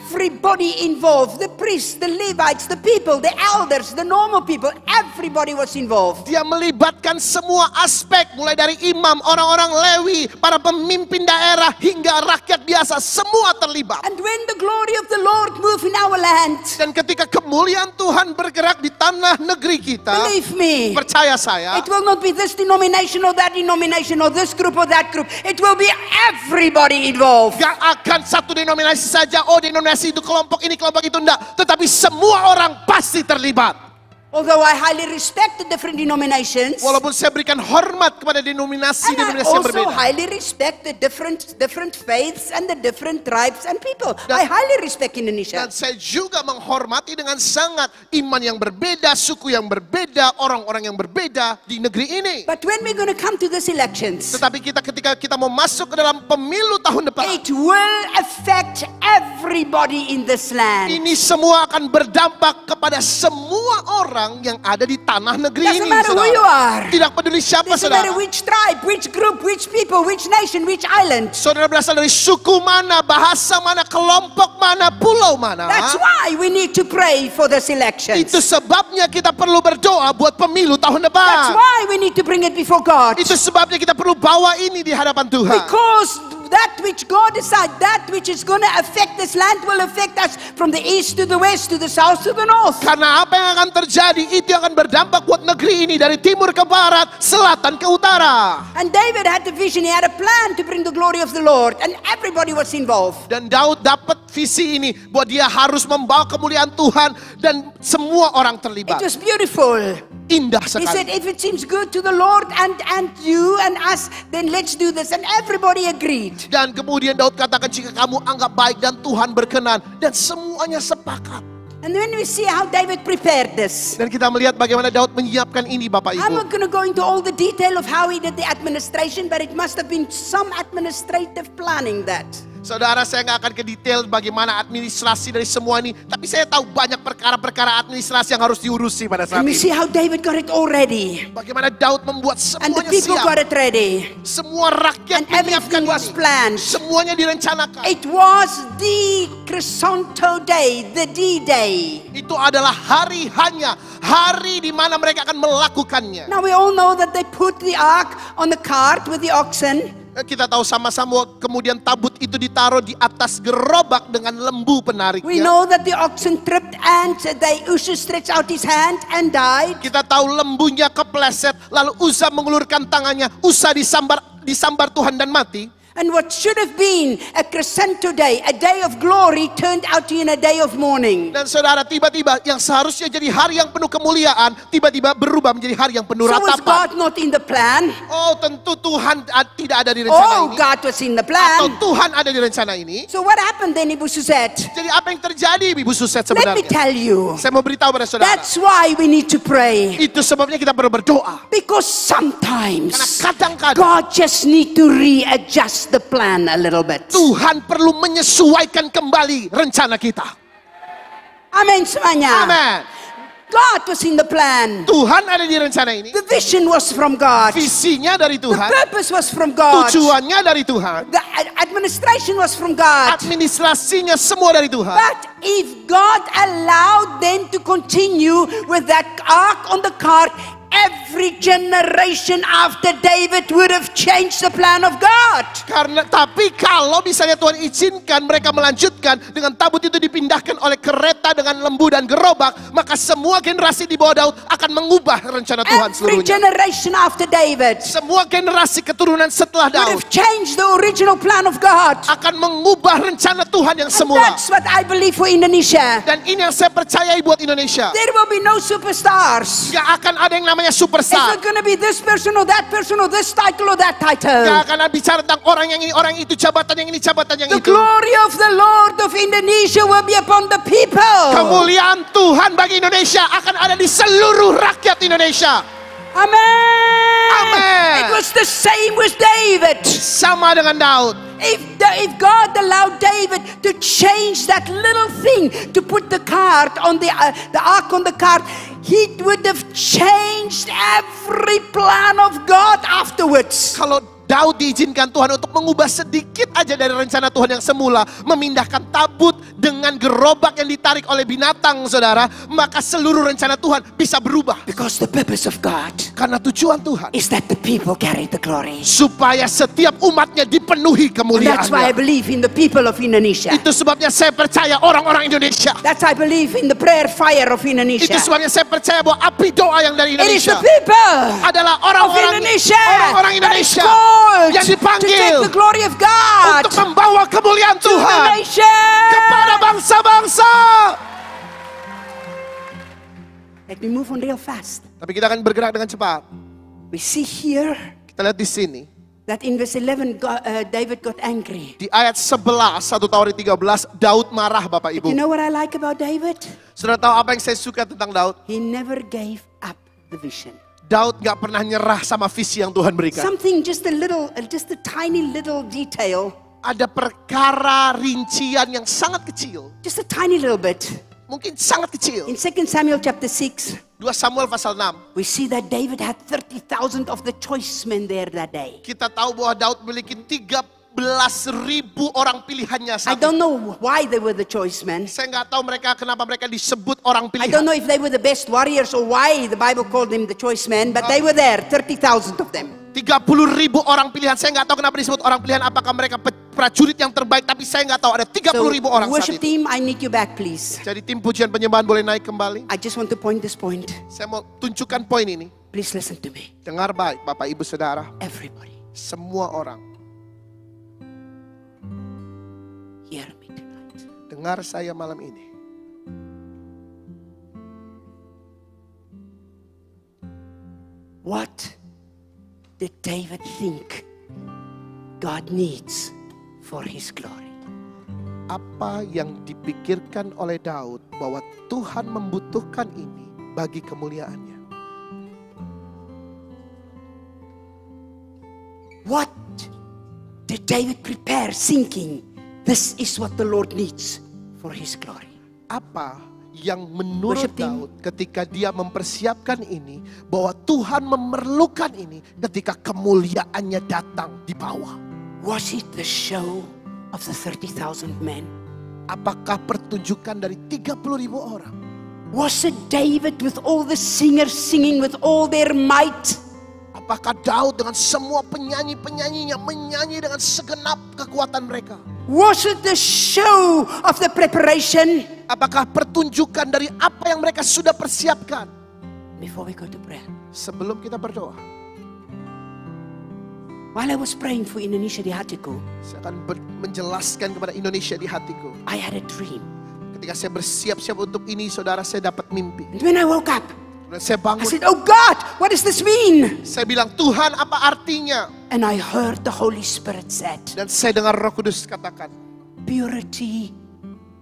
C: everybody involved. The priests, the Levites, the people, the elders, the normal people. Everybody was involved.
D: Dia melibatkan semua aspek, mulai dari imam, orang-orang Lewi, para pemimpin daerah, hingga rakyat biasa. Semua terlibat.
C: And when the glory of the Lord moved in our land,
D: Dan ketika kemuliaan Tuhan bergerak di tanah negeri kita,
C: believe me,
D: percaya saya,
C: it will not be this denomination or that denomination or this group or that group. It will be everybody involved.
D: gak akan satu denominasi saja, oh denominasi itu kelompok ini, kelompok itu enggak. Tetapi semua orang pasti terlibat.
C: Although I highly respect the different denominations,
D: Walaupun saya berikan hormat kepada
C: and I
D: denominasi-denominasi yang
C: also
D: berbeda.
C: highly respect the different faiths and the different tribes and people. I highly respect Indonesia.
D: Dan saya juga menghormati dengan sangat iman yang berbeda, suku yang berbeda, orang-orang yang berbeda di negeri ini.
C: But when we're going to come to these elections,
D: Tetapi ketika kita mau masuk ke dalam pemilu tahun depan,
C: it will affect everybody in this land.
D: ini semua akan berdampak kepada semua orang yang ada di tanah negeri
C: Doesn't
D: ini.
C: matter who
D: Saudara.
C: you are.
D: Tidak peduli siapa
C: Doesn't matter
D: saudara.
C: which tribe, which group, which people, which nation, which island.
D: Saudara berasal dari suku mana, bahasa mana, kelompok mana, pulau mana.
C: That's why we need to pray for this elections.
D: Itu sebabnya kita perlu berdoa buat pemilu tahun
C: That's
D: depan.
C: why we need to bring it before God.
D: Itu sebabnya kita perlu bawa ini di hadapan Tuhan.
C: Because that which God decides, that which is going to affect this land will affect us from the east to the west, to the south to the north.
D: Karena apa yang akan terjadi itu akan berdampak buat negeri ini dari timur ke barat, selatan ke utara.
C: And David had a vision, he had a plan to bring the glory of the Lord, and everybody was involved.
D: Dan Daud dapat visi ini bahwa dia harus membawa kemuliaan Tuhan dan semua orang
C: It
D: terlibat.
C: was beautiful.
D: Indah
C: He said,
D: sekali.
C: if it seems good to the Lord and you and us, then let's do this. And everybody agreed. agreement.
D: Dan kemudian Daud katakan, jika kamu anggap baik dan Tuhan berkenan. Dan semuanya sepakat.
C: And when we see how David prepared this,
D: Dan kita melihat bagaimana Daud menyiapkan ini, Bapak
C: I'm
D: Ibu.
C: not going to go into all the detail of how he did the administration, but it must have been some administrative planning that.
D: Saudara, saya nggak akan ke detail bagaimana administrasi dari semua ini. Tapi saya tahu banyak perkara-perkara administrasi yang harus diurusi pada saat
C: And we
D: ini.
C: see how David got it all ready.
D: Bagaimana Daud membuat
C: And the
D: semuanya
C: people
D: siap.
C: got it ready.
D: Semua rakyat
C: And
D: menyiapkan
C: everything was
D: ini.
C: planned.
D: Semuanya direncanakan.
C: It was the Crescento Day, the D-Day.
D: Itu adalah hari hanya. Hari di mana mereka akan melakukannya.
C: Now we all know that they put the ark on the cart with the oxen.
D: Kita tahu sama-sama kemudian tabut itu ditaruh di atas gerobak dengan lembu
C: We
D: penariknya.
C: know that the oxen tripped and Uzzah stretched out his hand and died.
D: Kita tahu lembunya kepleset, lalu Uzzah mengulurkan tangannya, Uzzah disambar Tuhan dan mati.
C: And what should have been a Crescento Day, a day of glory, turned out to be a day of mourning.
D: Dan saudara, tiba-tiba yang seharusnya jadi hari yang penuh kemuliaan, tiba-tiba berubah menjadi hari yang penuh
C: So was
D: ratapan.
C: God not in the plan?
D: Oh, tentu Tuhan tidak ada di rencana
C: Oh,
D: ini.
C: God was in the
D: Atau
C: plan.
D: Tuhan ada di rencana ini.
C: So what happened then, Ibu Suzette?
D: Jadi apa yang terjadi, Ibu Suset
C: Let me
D: sebenarnya?
C: tell you.
D: Saya mau beritahu pada saudara.
C: That's why we need to pray.
D: Itu sebabnya kita perlu berdoa.
C: Because
D: Karena
C: sometimes
D: kadang-kadang
C: God just need to readjust the plan a little bit.
D: Tuhan perlu menyesuaikan kembali rencana kita.
C: Amen semuanya.
D: Amin.
C: God was in the plan.
D: Tuhan ada di rencana ini.
C: The vision was from God. The
D: Visinya dari Tuhan.
C: purpose was from God.
D: Tujuannya dari Tuhan.
C: The administration was from God.
D: Administrasinya semua dari Tuhan.
C: But if God allowed them to continue with that ark on the cart, every generation after David would have changed the plan of God.
D: Tapi kalau misalnya Tuhan izinkan mereka melanjutkan dengan tabut itu dipindahkan oleh kereta dengan lembu dan gerobak, maka semua generasi di bawah Daud akan mengubah rencana Tuhan
C: Every
D: seluruhnya.
C: generation after David
D: Semua generasi keturunan setelah
C: would
D: Daud
C: have changed the original plan of God.
D: akan mengubah rencana Tuhan yang
C: And
D: semula.
C: that's what I believe for Indonesia.
D: Dan ini yang saya percayai buat Indonesia.
C: There will be no superstars.
D: Gak akan ada yang namanya
C: It's
D: superstar.
C: not going to be this person or this title or that title.
D: Gak akan bicara tentang orang yang ini, orang itu, jabatan yang ini, jabatan yang
C: The
D: itu.
C: glory of the Lord of Indonesia will be upon the people.
D: Kemuliaan Tuhan bagi Indonesia akan ada di seluruh rakyat Indonesia.
C: Amen.
D: Amen.
C: It was the same with David.
D: Sama dengan Daud.
C: If God allowed David to change that little thing, to put the cart on the ark on the cart, he would have changed every plan of God afterwards.
D: Kalau Daud diizinkan Tuhan untuk mengubah sedikit aja dari rencana Tuhan yang semula, memindahkan tabut dengan gerobak yang ditarik oleh binatang, saudara, maka seluruh rencana Tuhan bisa berubah.
C: Because the purpose of God
D: Karena tujuan Tuhan
C: is that the people carry the glory.
D: supaya setiap umatnya dipenuhi
C: And that's why I
D: kemuliaannya.
C: believe in the people of Indonesia.
D: Itu sebabnya saya percaya orang-orang Indonesia.
C: That's I believe in the prayer fire of Indonesia.
D: Itu sebabnya saya percaya bahwa api doa yang dari
C: It is the
D: Indonesia
C: people
D: adalah
C: of
D: orang-orang
C: Indonesia
D: orang-orang
C: that is
D: Indonesia
C: called
D: yang
C: to
D: dipanggil
C: take the glory of God
D: untuk membawa kemuliaan
C: to the
D: Tuhan
C: nation.
D: kepada bangsa-bangsa.
C: Let me move on real fast.
D: Tapi kita akan bergerak dengan cepat.
C: We see here
D: Kita lihat di sini.
C: that in verse 11 David got angry.
D: Di ayat 11, 1 Tawarikh 13, Daud marah, Bapak Ibu.
C: You know what I like about David?
D: Saudara tahu apa yang saya suka tentang Daud?
C: He never gave up the vision.
D: Daud gak pernah nyerah sama visi yang Tuhan berikan.
C: Something just a tiny little detail,
D: Ada perkara rincian yang sangat kecil.
C: just a tiny little bit.
D: Mungkin sangat kecil.
C: In 2 Samuel chapter 6,
D: 2 Samuel pasal 6.
C: we see that David had 30,000 of the choice men there that day.
D: Kita tahu bahwa Daud memiliki 13.000 orang pilihannya
C: I
D: saat
C: don't
D: itu.
C: know why they were the choice men.
D: Saya nggak tahu kenapa mereka disebut orang
C: I don't
D: pilihan.
C: know if they were the best warriors or why the Bible called them the choice men, but they were there, 30,000 of them.
D: 30.000 orang pilihan. Saya nggak tahu kenapa disebut orang pilihan. Apakah mereka prajurit yang terbaik? Tapi saya nggak tahu. Ada 30.000 orang saat
C: worship
D: itu.
C: team, I need you back please.
D: Jadi tim pujian penyembahan boleh naik kembali.
C: I just want to point this point.
D: Saya mau tunjukkan poin ini.
C: Please listen to me.
D: Dengar baik Bapak Ibu Saudara.
C: Everybody,
D: Semua orang
C: hear me tonight.
D: dengar saya malam ini.
C: What did David think God needs for His glory.
D: Apa yang dipikirkan oleh Daud bahwa Tuhan membutuhkan ini bagi kemuliaannya.
C: What did David prepare thinking this is what the Lord needs for His glory?
D: Apa yang menurut
C: Worship team.
D: Daud ketika dia mempersiapkan ini, bahwa Tuhan memerlukan ini ketika kemuliaannya datang di bawah.
C: Was it the show of the 30,000 men?
D: Apakah pertunjukan dari 30.000 orang?
C: Was it David with all the singers singing with all their might?
D: Apakah Daud dengan semua penyanyi-penyanyinya menyanyi dengan segenap kekuatan mereka?
C: Was it the show of the preparation?
D: Apakah pertunjukan dari apa yang mereka sudah persiapkan?
C: Before we go to prayer.
D: Sebelum kita berdoa,
C: While I was praying for Indonesia di hatiku,
D: saya akan menjelaskan kepada Indonesia di hatiku.
C: I had a dream.
D: Ketika saya bersiap-siap untuk ini, saudara, saya dapat mimpi.
C: And when I woke up,
D: Dan saya
C: I
D: bangun,
C: said, "Oh God, what does this mean?"
D: saya bilang, Tuhan, apa artinya?
C: And I heard the Holy Spirit said,
D: Dan saya dengar Roh Kudus katakan,
C: purity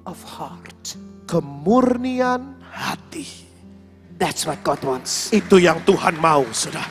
C: of heart.
D: kemurnian hati.
C: That's what God wants.
D: Itu yang Tuhan mau, saudara.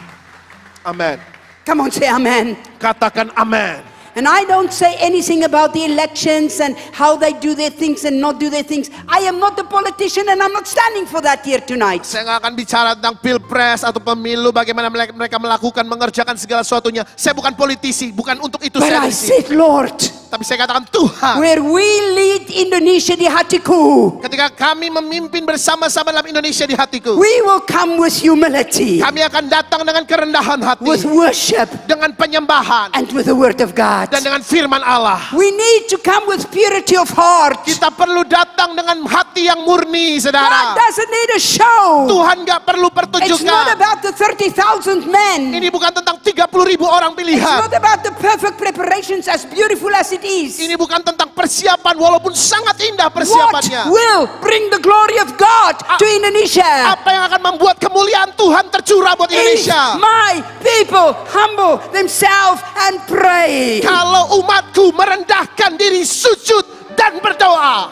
D: Amin.
C: Come on, say amen.
D: Katakan amin.
C: And I don't say anything about the elections and how they do their things and not do their things. I am not a politician and I'm not standing for that here tonight.
D: Saya nggak akan bicara tentang pilpres atau pemilu, bagaimana mereka melakukan, mengerjakan segala sesuatunya. Saya bukan politisi, bukan untuk itu
C: But
D: saya
C: I
D: di sini.
C: said, Lord,
D: Tapi saya katakan, Tuhan,
C: where we lead Indonesia di hatiku,
D: ketika kami memimpin bersama-sama dalam Indonesia di hatiku,
C: we will come with humility,
D: kami akan datang dengan kerendahan hati,
C: with worship,
D: dengan penyembahan,
C: and with the word of God.
D: dan dengan firman Allah.
C: We need to come with purity of heart.
D: Kita perlu datang dengan hati yang murni,
C: God
D: saudara.
C: doesn't need a show.
D: Tuhan gak perlu
C: It's not
D: pertunjukan.
C: about the 30,000 men.
D: Ini bukan tentang 30.000 orang
C: It's
D: pilihan.
C: not about the perfect preparations, as beautiful as it is.
D: Ini bukan tentang persiapan, walaupun sangat indah
C: What
D: persiapannya.
C: will bring the glory of God to Indonesia?
D: Apa yang akan membuat kemuliaan Tuhan tercurah buat
C: If
D: Indonesia?
C: my people humble themselves and pray.
D: Kalau umatku merendahkan diri, sujud dan berdoa.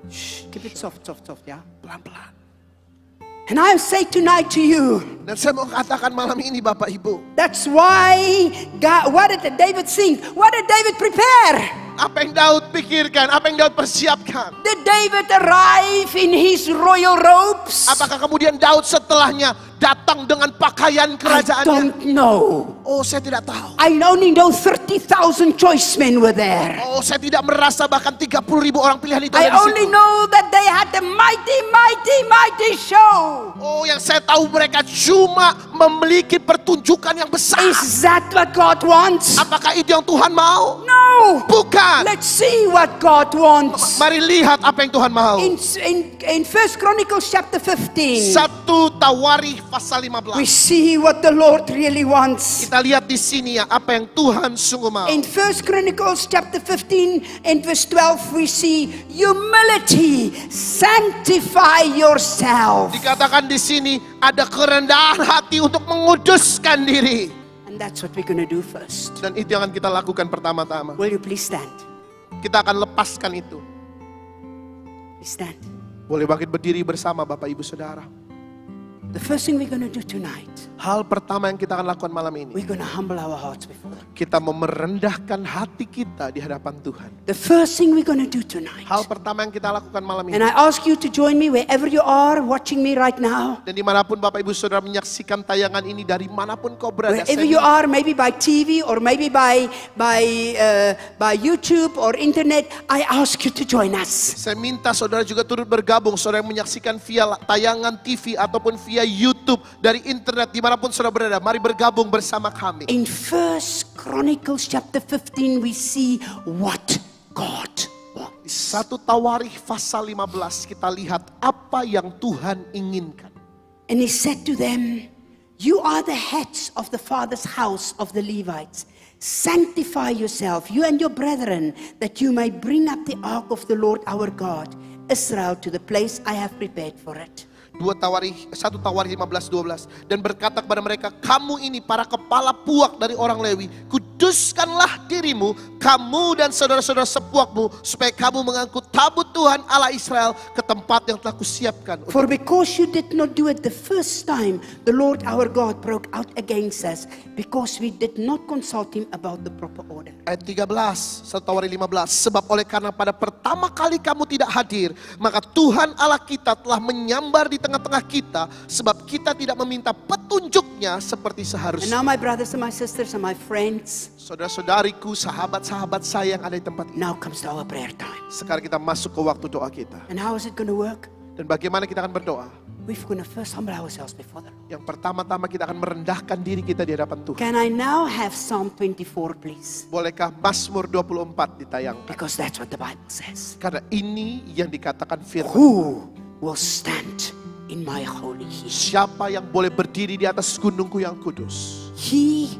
C: Shh, keep it soft, ya.
D: Pelan-pelan.
C: And I say tonight to you,
D: Dan saya mau katakan malam ini, Bapak Ibu,
C: that's why God, what did David think? What did David prepare?
D: apa yang Daud pikirkan, apa yang Daud persiapkan?
C: Did David arrive in his royal robes?
D: Apakah kemudian Daud setelahnya datang dengan pakaian
C: I
D: kerajaannya?
C: don't know.
D: Oh, saya tidak tahu.
C: I only know 30,000 choice men were there.
D: Oh, saya tidak merasa bahkan 30.000 orang pilihan itu
C: I
D: ada di
C: only
D: situ.
C: know that they had a mighty show.
D: Oh, yang saya tahu mereka cuma memiliki pertunjukan yang besar.
C: Is that what God wants?
D: Apakah itu yang Tuhan mau?
C: No.
D: Bukan.
C: Let's see what God wants.
D: Mari lihat apa yang Tuhan mau.
C: In 1 Chronicles chapter 15,
D: 1 Tawarikh pasal
C: we
D: 15.
C: see what the Lord really wants.
D: Kita lihat di sini ya apa yang Tuhan sungguh mau.
C: In 1 Chronicles chapter 15 and verse 12, we see humility, sanctify yourself.
D: Dikatakan di sini ada kerendahan hati untuk menguduskan diri.
C: And that's what we're going to do first.
D: Dan itu yang akan kita lakukan pertama-tama.
C: Will you please stand?
D: Kita akan lepaskan itu.
C: Please stand.
D: Boleh bangkit berdiri bersama Bapak Ibu Saudara.
C: The first thing we're going to do tonight,
D: Hal pertama yang kita akan lakukan malam ini,
C: we're going to humble our hearts before Him.
D: kita merendahkan hati kita di hadapan Tuhan.
C: The first thing we're going to do tonight,
D: Hal pertama yang kita lakukan malam
C: and
D: ini,
C: I ask you to join me wherever you are watching me right now.
D: dan dimanapun Bapak Ibu Saudara menyaksikan tayangan ini, dari manapun kau berada,
C: Wherever you are, maybe by TV or maybe by YouTube or internet, I ask you to join us.
D: saya minta saudara juga turut bergabung. Saudara yang menyaksikan via tayangan TV ataupun via YouTube, dari internet, dimanapun saudara berada, mari bergabung bersama kami.
C: In 1 Chronicles chapter 15, we see what God
D: Di
C: wants.
D: 1 Tawarikh pasal 15 kita lihat apa yang Tuhan inginkan.
C: And he said to them, you are the heads of the father's house of the Levites. Sanctify yourself, you and your brethren, that you may bring up the ark of the Lord our God, Israel, to the place I have prepared for it.
D: 1 Tawarikh 15:12, dan berkata kepada mereka, kamu ini para kepala puak dari orang Lewi, kuduskanlah dirimu, kamu dan saudara-saudara sepuakmu, supaya kamu mengangkut tabut Tuhan Allah Israel ke tempat yang telah kusiapkan.
C: For because you did not do it the first time, the Lord our God broke out against us, because we did not consult him about the proper order.
D: Ayat 13, 1 Tawarikh 15, sebab oleh karena pada pertama kali kamu tidak hadir, maka Tuhan Allah kita telah menyambar di tengah-tengah kita, sebab kita tidak meminta petunjuknya seperti
C: And
D: seharusnya.
C: now my brothers and my sisters and my friends,
D: Saudara-saudariku, sahabat-sahabat saya yang ada di tempat ini.
C: now comes to our prayer time.
D: Sekarang kita masuk ke waktu doa kita.
C: And how is it going to work?
D: Dan bagaimana kita akan berdoa?
C: We're going to first humble ourselves before the Lord.
D: Yang pertama-tama kita akan merendahkan diri kita di hadapan Tuhan.
C: Can I now have Psalm 24 please?
D: Bolehkah Mazmur 24 ditayangkan?
C: Because that's what the Bible says.
D: Karena ini yang dikatakan firman.
C: Who will stand in my holy hill?
D: Siapa yang boleh berdiri di atas gunungku yang kudus?
C: He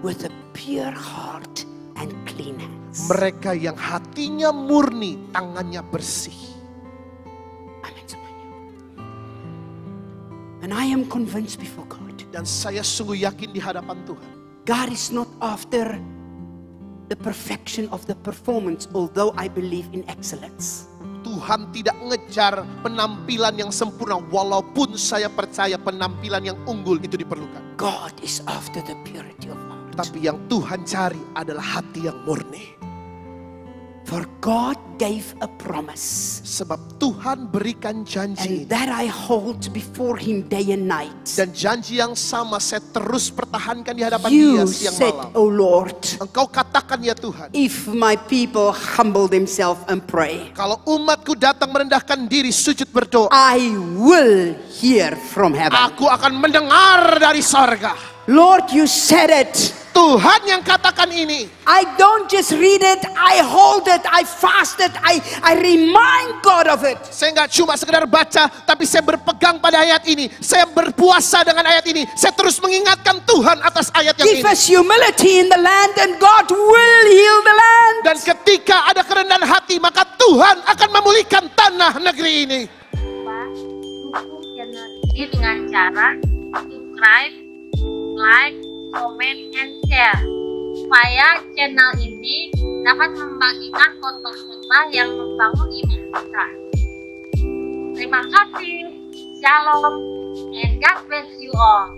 C: with a pure heart and clean hands.
D: Mereka yang hatinya murni, tangannya bersih.
C: Amen semuanya. And I am convinced before God,
D: Dan saya sungguh yakin di hadapan Tuhan.
C: God is not after the perfection of the performance, although I believe in excellence.
D: Tuhan tidak ngejar penampilan yang sempurna, walaupun saya percaya penampilan yang unggul itu diperlukan.
C: God is after the purity of heart.
D: Tapi yang Tuhan cari adalah hati yang murni.
C: For God gave a promise,
D: Sebab Tuhan berikan janji
C: and that I hold before him day and night.
D: dan janji yang sama saya terus pertahankan di hadapan Dia
C: You
D: siang
C: said,
D: malam.
C: O Lord,
D: Engkau katakan ya Tuhan,
C: if my people humble themselves and pray,
D: kalau umatku datang merendahkan diri sujud berdoa,
C: I will hear from heaven.
D: aku akan mendengar dari sorga.
C: Lord, you said it.
D: Tuhan yang katakan ini.
C: I don't just read it, I hold it, I fast it, I remind God of it.
D: Saya nggak cuma sekedar baca, tapi saya berpegang pada ayat ini. Saya berpuasa dengan ayat ini. Saya terus mengingatkan Tuhan atas ayat yang
C: Give
D: ini.
C: us humility in the land and God will heal the land.
D: Dan ketika ada kerendahan hati, maka Tuhan akan memulihkan tanah negeri ini.
A: Lupa dukung channel ini dengan cara subscribe, like, comment, and share supaya channel ini dapat membagikan khotbah-khotbah yang membangun iman kita. Terima kasih. Shalom and God bless you all.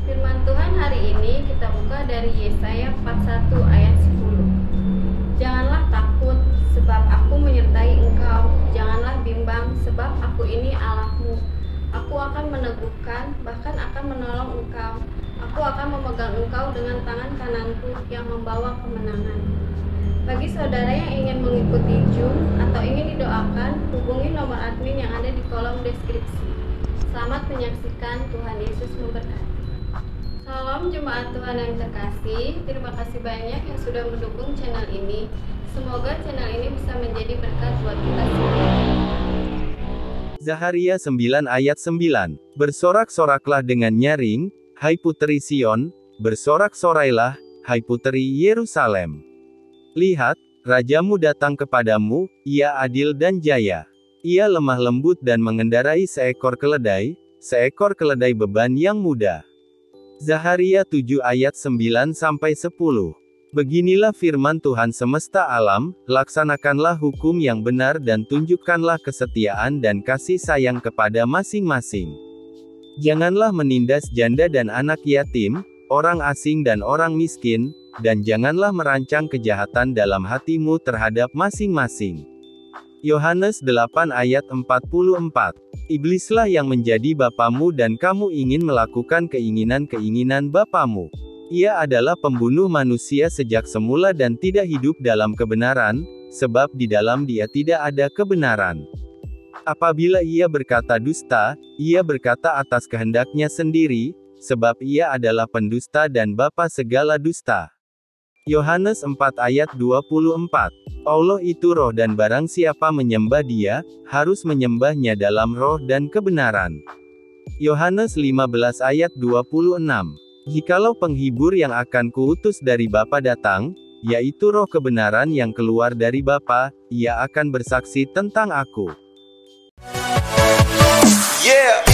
E: Firman Tuhan hari ini kita buka dari Yesaya 41 ayat 10. Janganlah takut sebab aku menyertai engkau, janganlah bimbang sebab aku ini Allahmu. Aku akan meneguhkan, bahkan akan menolong engkau. Aku akan memegang engkau dengan tangan kananku yang membawa kemenangan. Bagi saudara yang ingin mengikuti Zoom atau ingin didoakan, hubungi nomor admin yang ada di kolom deskripsi. Selamat menyaksikan, Tuhan Yesus memberkati. Salam jemaat Tuhan yang terkasih, terima kasih banyak yang sudah mendukung channel ini. Semoga channel ini bisa menjadi berkat buat kita semua.
F: Zaharia 9 ayat 9. Bersorak-soraklah dengan nyaring, hai puteri Sion, bersorak-sorailah, hai puteri Yerusalem. Lihat, rajamu datang kepadamu, ia adil dan jaya. Ia lemah lembut dan mengendarai seekor keledai beban yang mudah. Zaharia 7 ayat 9-10. Beginilah firman Tuhan semesta alam, laksanakanlah hukum yang benar dan tunjukkanlah kesetiaan dan kasih sayang kepada masing-masing. Janganlah menindas janda dan anak yatim, orang asing dan orang miskin, dan janganlah merancang kejahatan dalam hatimu terhadap masing-masing. Yohanes 8 ayat 44. Iblislah yang menjadi bapamu dan kamu ingin melakukan keinginan-keinginan bapamu. Ia adalah pembunuh manusia sejak semula dan tidak hidup dalam kebenaran, sebab di dalam dia tidak ada kebenaran. Apabila ia berkata dusta, ia berkata atas kehendaknya sendiri, sebab ia adalah pendusta dan bapa segala dusta. Yohanes 4 ayat 24. Allah itu roh dan barang siapa menyembah dia, harus menyembahnya dalam roh dan kebenaran. Yohanes 15 ayat 26. Jikalau penghibur yang akan kuutus dari Bapa datang, yaitu roh kebenaran yang keluar dari Bapa, ia akan bersaksi tentang aku.
G: Yeah.